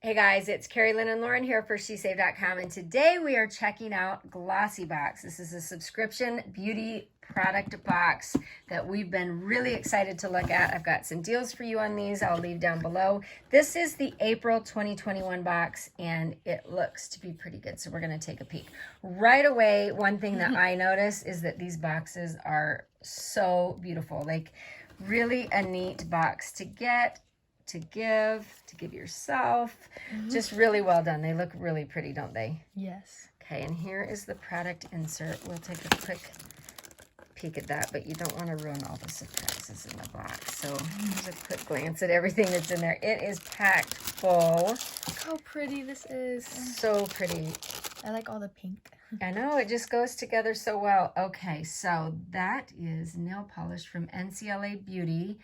Hey guys, it's Carrie Lynn and Lauren here for SHESAVED.com, and today we are checking out Glossybox. This is a subscription beauty product box that we've been really excited to look at. I've got some deals for you on these. I'll leave down below. This is the April 2021 box, and it looks to be pretty good, so we're going to take a peek. Right away, one thing that I notice is that these boxes are so beautiful. Like, really a neat box to get, to give yourself. Just really well done. They look really pretty, don't they? Yes. Okay, and here is the product insert. We'll take a quick peek at that, but you don't want to ruin all the surprises in the box. So here's a quick glance at everything that's in there. It is packed full. Look how pretty this is. So pretty. I like all the pink. I know, it just goes together so well. Okay, so that is nail polish from NCLA Beauty.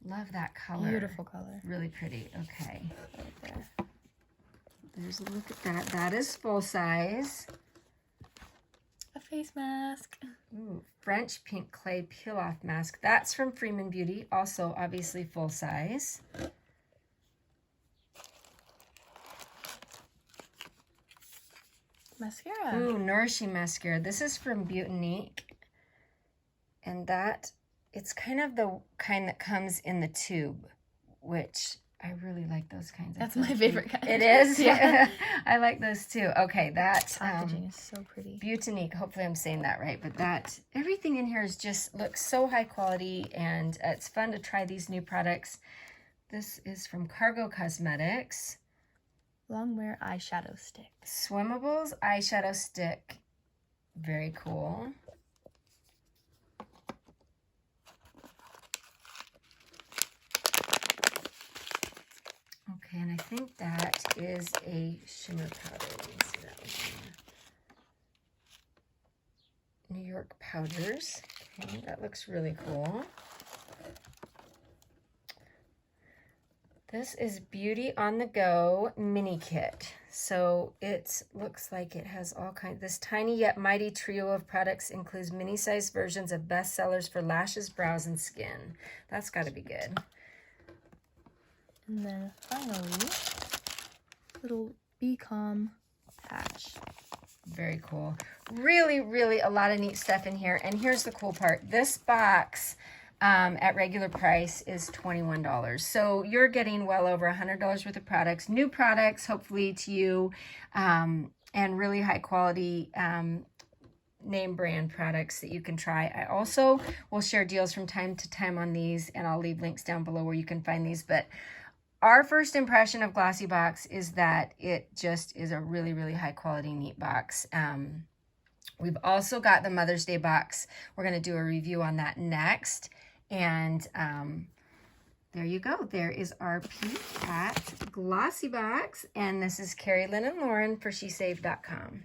Love that color. Beautiful color. Really pretty. Okay. Right there. There's a look at that. That is full size. A face mask. Ooh, French pink clay peel-off mask. That's from Freeman Beauty. Also, obviously, full size. Mascara. Ooh, Nourishing mascara. This is from Beautaniq. And that, it's kind of the kind that comes in the tube, which I really like those kinds. That's my favorite kind. It is? Yeah. I like those too. Okay, that packaging is so pretty. Beautaniq, hopefully I'm saying that right, but that, everything in here is just, looks so high quality, and it's fun to try these new products. This is from Cargo Cosmetics. Long wear eyeshadow stick. Swimmables eyeshadow stick. Very cool. Okay, and I think that is a shimmer powder. Let me see that one. New York powders. Okay, that looks really cool. This is Beauty on the Go mini kit. So it looks like it has all kinds. This tiny yet mighty trio of products includes mini-sized versions of bestsellers for lashes, brows, and skin. That's got to be good. And then finally, little Be Calm patch. Very cool. Really, really a lot of neat stuff in here. And here's the cool part. This box at regular price is $21. So you're getting well over $100 worth of products, new products, hopefully to you, and really high quality name brand products that you can try. I also will share deals from time to time on these, and I'll leave links down below where you can find these. But our first impression of Glossybox is that it just is a really, really high quality, neat box. We've also got the Mother's Day box. We're going to do a review on that next. And there you go. There is our peek at Glossybox. And this is Carrie Lynn and Lauren for SHESAVED.com.